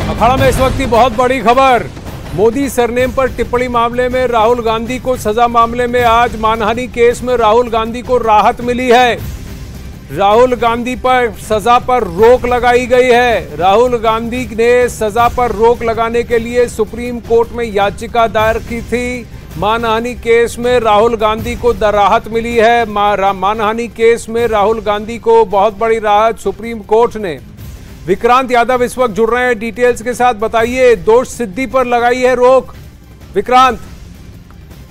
अखाड़ा में इस वक्त की बहुत बड़ी खबर। मोदी सरनेम पर टिप्पणी मामले में राहुल गांधी को सजा मामले में आज मानहानि केस में राहुल गांधी को राहत मिली है। राहुल गांधी पर सजा पर रोक लगाई गई है। राहुल गांधी ने सजा पर रोक लगाने के लिए सुप्रीम कोर्ट में याचिका दायर की थी। मानहानि केस में राहुल गांधी को राहत मिली है। मानहानि केस में राहुल गांधी को बहुत बड़ी राहत सुप्रीम कोर्ट ने। विक्रांत यादव इस वक्त जुड़ रहे हैं डिटेल्स के साथ, बताइए दोष सिद्धि पर लगाई है रोक। विक्रांत,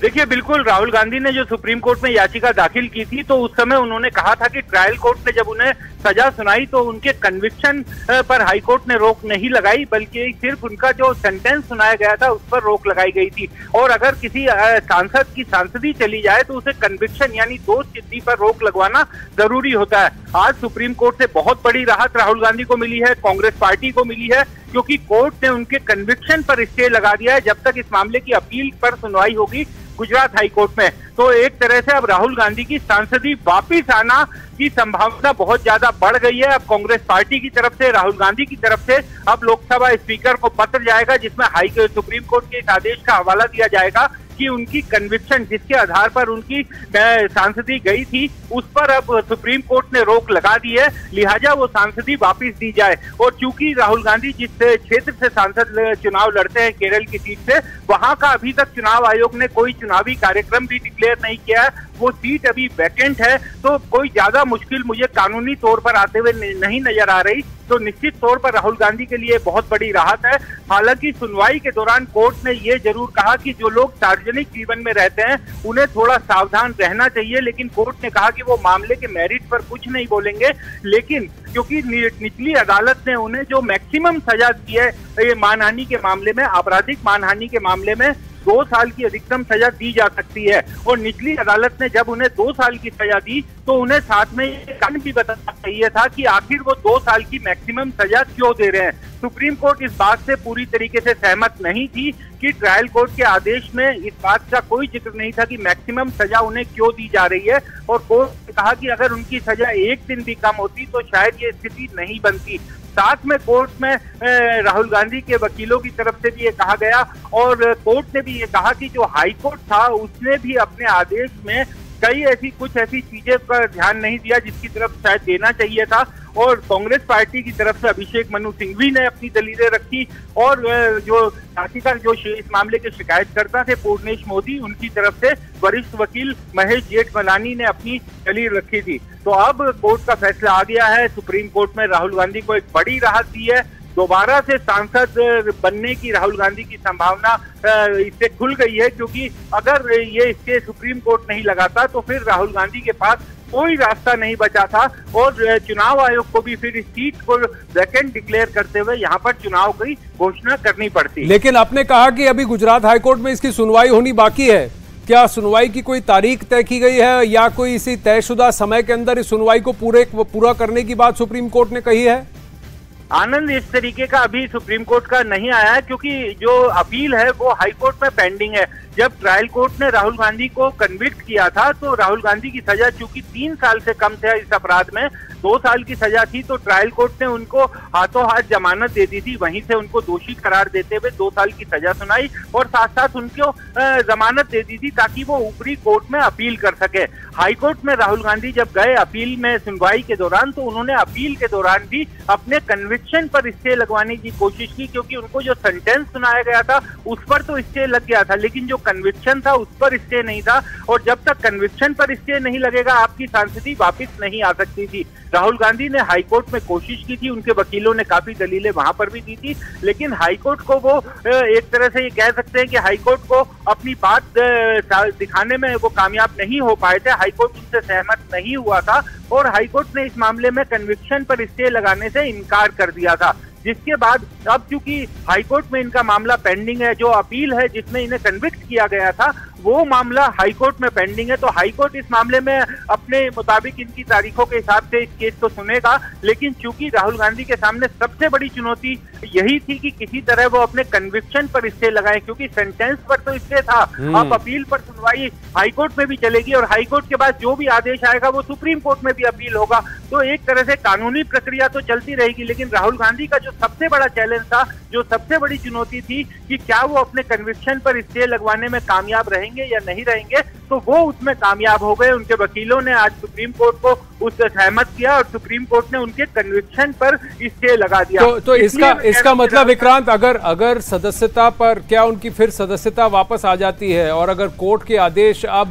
देखिए, बिल्कुल राहुल गांधी ने जो सुप्रीम कोर्ट में याचिका दाखिल की थी तो उस समय उन्होंने कहा था कि ट्रायल कोर्ट ने जब उन्हें सजा सुनाई तो उनके कन्विक्शन पर हाई कोर्ट ने रोक नहीं लगाई, बल्कि सिर्फ उनका जो सेंटेंस सुनाया गया था उस पर रोक लगाई गई थी। और अगर किसी सांसद की सांसदी चली जाए तो उसे कन्विक्शन यानी दोष सिद्धि पर रोक लगवाना जरूरी होता है। आज सुप्रीम कोर्ट से बहुत बड़ी राहत राहुल गांधी को मिली है, कांग्रेस पार्टी को मिली है, क्योंकि कोर्ट ने उनके कन्विक्शन पर स्टे लगा दिया है जब तक इस मामले की अपील पर सुनवाई होगी गुजरात हाई कोर्ट में। तो एक तरह से अब राहुल गांधी की सांसदी वापिस आना की संभावना बहुत ज्यादा बढ़ गई है। अब कांग्रेस पार्टी की तरफ से, राहुल गांधी की तरफ से अब लोकसभा स्पीकर को पत्र जाएगा जिसमें सुप्रीम कोर्ट के इस आदेश का हवाला दिया जाएगा कि उनकी कन्विक्शन जिसके आधार पर उनकी सांसदी गई थी उस पर अब सुप्रीम कोर्ट ने रोक लगा दी है, लिहाजा वो सांसदी वापस दी जाए। और चूंकि राहुल गांधी जिस क्षेत्र से सांसद चुनाव लड़ते हैं केरल की सीट से, वहां का अभी तक चुनाव आयोग ने कोई चुनावी कार्यक्रम भी डिक्लेयर नहीं किया है, वो सीट अभी वैकेंट है, तो कोई ज्यादा मुश्किल मुझे कानूनी तौर पर आते हुए नहीं नजर आ रही। तो निश्चित तौर पर राहुल गांधी के लिए बहुत बड़ी राहत है। हालांकि सुनवाई के दौरान कोर्ट ने ये जरूर कहा कि जो लोग सार्वजनिक जीवन में रहते हैं उन्हें थोड़ा सावधान रहना चाहिए, लेकिन कोर्ट ने कहा कि वो मामले के मेरिट पर कुछ नहीं बोलेंगे। लेकिन क्योंकि निचली अदालत ने उन्हें जो मैक्सिमम सजा दी है ये मानहानि के मामले में, आपराधिक मानहानि के मामले में 2 साल की अधिकतम सजा दी जा सकती है, और निचली अदालत ने जब उन्हें 2 साल की सजा दी तो उन्हें साथ में ये कारण भी बताना चाहिए था कि आखिर वो 2 साल की मैक्सिमम सजा क्यों दे रहे हैं। सुप्रीम कोर्ट इस बात से पूरी तरीके से सहमत नहीं थी कि ट्रायल कोर्ट के आदेश में इस बात का कोई जिक्र नहीं था कि मैक्सिमम सजा उन्हें क्यों दी जा रही है, और कोर्ट ने कहा कि अगर उनकी सजा 1 दिन भी कम होती तो शायद ये स्थिति नहीं बनती। साथ में कोर्ट में राहुल गांधी के वकीलों की तरफ से भी ये कहा गया, और कोर्ट ने भी ये कहा कि जो हाई कोर्ट था उसने भी अपने आदेश में कुछ ऐसी चीजें पर ध्यान नहीं दिया जिसकी तरफ शायद देना चाहिए था। और कांग्रेस पार्टी की तरफ से अभिषेक मनु सिंघवी ने अपनी दलीलें रखी, और जो याचिका जो इस मामले के शिकायतकर्ता थे पूर्णेश मोदी, उनकी तरफ से वरिष्ठ वकील महेश जेठमलानी ने अपनी दलील रखी थी। तो अब कोर्ट का फैसला आ गया है। सुप्रीम कोर्ट में राहुल गांधी को एक बड़ी राहत दी है। दोबारा से सांसद बनने की राहुल गांधी की संभावना इससे खुल गई है, क्योंकि अगर ये इसके सुप्रीम कोर्ट नहीं लगाता तो फिर राहुल गांधी के पास कोई रास्ता नहीं बचा था, और चुनाव आयोग को भी फिर इस सीट को वैकेंट डिक्लेयर करते हुए यहाँ पर चुनाव की घोषणा करनी पड़ती। लेकिन आपने कहा कि अभी गुजरात हाईकोर्ट में इसकी सुनवाई होनी बाकी है, क्या सुनवाई की कोई तारीख तय की गई है या कोई इसी तयशुदा समय के अंदर इस सुनवाई को पूरा करने की बात सुप्रीम कोर्ट ने कही है? आनंद, इस तरीके का अभी सुप्रीम कोर्ट का नहीं आया है, क्योंकि जो अपील है वो हाई कोर्ट में पेंडिंग है। जब ट्रायल कोर्ट ने राहुल गांधी को कन्विक्ट किया था तो राहुल गांधी की सजा चूंकि 3 साल से कम थे इस अपराध में, 2 साल की सजा थी, तो ट्रायल कोर्ट ने उनको हाथों हाथ जमानत दे दी थी, वहीं से उनको दोषी करार देते हुए 2 साल की सजा सुनाई, और साथ साथ उनको जमानत दे दी थी ताकि वो ऊपरी कोर्ट में अपील कर सके। हाई कोर्ट में राहुल गांधी जब गए अपील में सुनवाई के दौरान, तो उन्होंने अपील के दौरान भी अपने कन्विक्शन पर स्टे लगवाने की कोशिश की, क्योंकि उनको जो सेंटेंस सुनाया गया था उस पर तो स्टे लग गया था, लेकिन जो कन्विक्शन था उस पर स्टे नहीं था, और जब तक कन्विक्शन पर स्टे नहीं लगेगा आपकी सांसदी वापस नहीं आ सकती थी। राहुल गांधी ने हाईकोर्ट में कोशिश की थी, उनके वकीलों ने काफी दलीलें वहां पर भी दी थी, लेकिन हाईकोर्ट को वो एक तरह से ये कह सकते हैं कि हाईकोर्ट को अपनी बात दिखाने में वो कामयाब नहीं हो पाए थे। हाईकोर्ट उनसे सहमत नहीं हुआ था, और हाईकोर्ट ने इस मामले में कन्विक्शन पर स्टे लगाने से इनकार कर दिया था, जिसके बाद अब चूंकि हाईकोर्ट में इनका मामला पेंडिंग है, जो अपील है जिसमें इन्हें कन्विक्ट किया गया था वो मामला हाईकोर्ट में पेंडिंग है। तो हाईकोर्ट इस मामले में अपने मुताबिक इनकी तारीखों के हिसाब से इस केस को सुनेगा, लेकिन चूंकि राहुल गांधी के सामने सबसे बड़ी चुनौती यही थी कि किसी तरह वो अपने कन्विक्शन पर स्टे लगाए, क्योंकि सेंटेंस पर तो स्टे था, अब अपील पर सुनवाई हाईकोर्ट में भी चलेगी और हाईकोर्ट के बाद जो भी आदेश आएगा वो सुप्रीम कोर्ट में भी अपील होगा। तो एक तरह से कानूनी प्रक्रिया तो चलती रहेगी, लेकिन राहुल गांधी का जो सबसे बड़ा चैलेंज था, जो सबसे बड़ी चुनौती थी कि क्या वो अपने कन्विक्शन पर स्टे लगवाने में कामयाब रहेंगे या नहीं रहेंगे, तो वो उसमें कामयाब हो गए। उनके वकीलों ने आज सुप्रीम कोर्ट को उससे सहमत किया और सुप्रीम कोर्ट ने उनके कन्विक्शन पर स्टे लगा दिया। तो इसका मतलब विक्रांत, अगर सदस्यता पर क्या उनकी फिर सदस्यता वापस आ जाती है और अगर कोर्ट के आदेश अब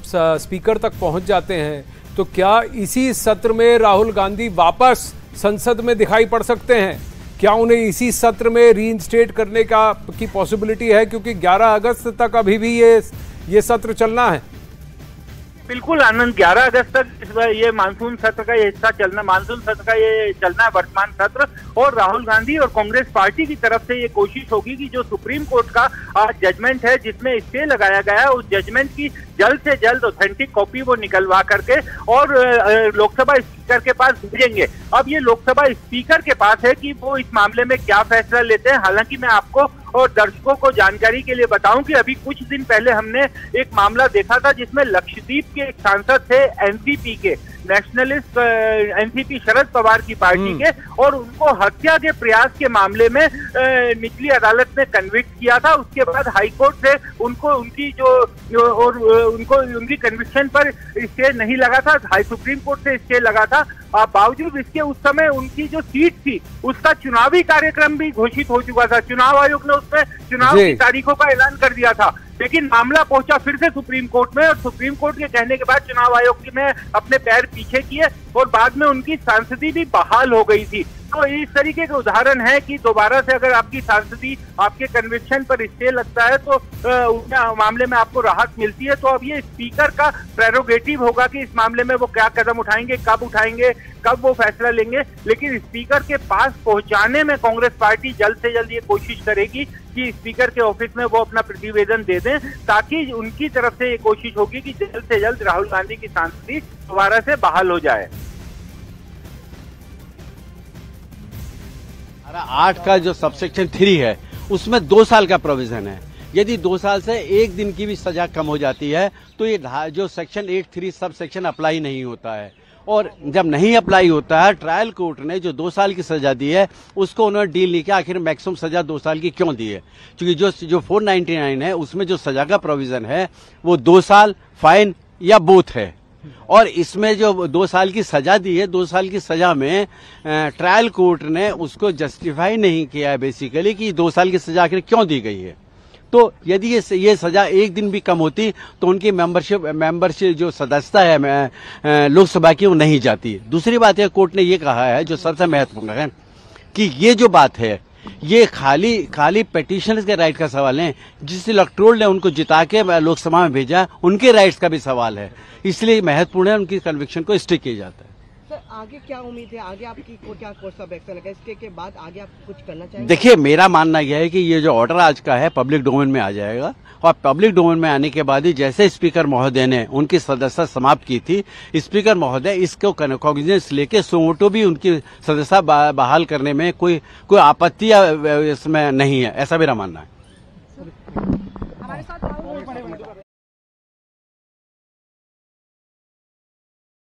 स्पीकर तक पहुंच जाते हैं, तो क्या इसी सत्र में राहुल गांधी वापस संसद में दिखाई पड़ सकते हैं? क्या उन्हें इसी सत्र में रीइंस्टेट करने की पॉसिबिलिटी है, क्योंकि 11 अगस्त तक अभी भी ये सत्र चलना है? बिल्कुल आनंद, 11 अगस्त तक ये मानसून सत्र का ये हिस्सा चलना, मानसून सत्र का ये चलना है वर्तमान सत्र। और राहुल गांधी और कांग्रेस पार्टी की तरफ से ये कोशिश होगी कि जो सुप्रीम कोर्ट का आज जजमेंट है जिसमें स्टे लगाया गया है, उस जजमेंट की जल्द से जल्द ऑथेंटिक कॉपी वो निकलवा करके और लोकसभा स्पीकर के पास भेजेंगे। अब ये लोकसभा स्पीकर के पास है कि वो इस मामले में क्या फैसला लेते हैं। हालांकि मैं आपको और दर्शकों को जानकारी के लिए बताऊं कि अभी कुछ दिन पहले हमने एक मामला देखा था जिसमें लक्षद्वीप के एक सांसद थे एनसीपी के, नेशनलिस्ट एनसीपी शरद पवार की पार्टी के, और उनको हत्या के प्रयास के मामले में निचली अदालत ने कन्विक्ट किया था। उसके बाद हाईकोर्ट से उनको उनकी कन्विक्शन पर स्टे नहीं लगा था, हाई सुप्रीम कोर्ट से स्टे लगा था। बावजूद इसके उस समय उनकी जो सीट थी उसका चुनावी कार्यक्रम भी घोषित हो चुका था, चुनाव आयोग ने उसमें चुनाव की तारीखों का ऐलान कर दिया था। लेकिन मामला पहुंचा फिर से सुप्रीम कोर्ट में और सुप्रीम कोर्ट के कहने के बाद चुनाव आयोग ने अपने पैर पीछे किए और बाद में उनकी सांसदी भी बहाल हो गई थी। तो इस तरीके के उदाहरण है कि दोबारा से अगर आपकी सांसदी, आपके कन्विक्शन पर स्टे लगता है तो उस मामले में आपको राहत मिलती है। तो अब ये स्पीकर का प्रेरोगेटिव होगा कि इस मामले में वो क्या कदम उठाएंगे, कब वो फैसला लेंगे। लेकिन स्पीकर के पास पहुंचाने में कांग्रेस पार्टी जल्द से जल्द ये कोशिश करेगी कि स्पीकर के ऑफिस में वो अपना प्रतिवेदन दे दें, ताकि उनकी तरफ से ये कोशिश होगी कि जल्द से जल्द राहुल गांधी की सांसदी दोबारा से बहाल हो जाए। 8 का जो सबसेक्शन 3 है उसमें 2 साल का प्रोविजन है। यदि 2 साल से 1 दिन की भी सजा कम हो जाती है तो ये जो सेक्शन 8(3) सब सेक्शन अप्लाई नहीं होता है। और जब नहीं अप्लाई होता है, ट्रायल कोर्ट ने जो 2 साल की सजा दी है उसको उन्होंने डील नहीं किया आखिर मैक्सिमम सजा 2 साल की क्यों दी है। क्योंकि जो 499 है उसमें जो सजा का प्रोविजन है वो 2 साल, फाइन या बोथ है। और इसमें जो 2 साल की सजा दी है, 2 साल की सजा में ट्रायल कोर्ट ने उसको जस्टिफाई नहीं किया है बेसिकली कि 2 साल की सजा आखिर क्यों दी गई है। तो यदि ये सजा 1 दिन भी कम होती तो उनकी मेंबरशिप जो सदस्यता है लोकसभा की वो नहीं जाती। दूसरी बात है, कोर्ट ने ये कहा है जो सबसे महत्वपूर्ण है कि ये जो बात है ये खाली पेटिशनर्स के राइट का सवाल है। जिस इलेक्टोरल ने उनको जिता के लोकसभा में भेजा उनके राइट्स का भी सवाल है, इसलिए महत्वपूर्ण है उनकी कन्विक्शन को स्टे किया जाता है। सर आगे क्या उम्मीद है, आगे आपकी क्या कोर्स ऑफ एक्शन है, इसके बाद आगे आप कुछ करना चाहेंगे? देखिए, मेरा मानना यह है कि ये जो ऑर्डर आज का है पब्लिक डोमेन में आ जाएगा और पब्लिक डोमेन में आने के बाद ही जैसे स्पीकर महोदय ने उनकी सदस्यता समाप्त की थी, स्पीकर महोदय इसको कॉग्निजेंस लेके सोमोटो भी उनकी सदस्यता बहाल करने में कोई आपत्ति इसमें नहीं है, ऐसा मेरा मानना है। हमारे साथ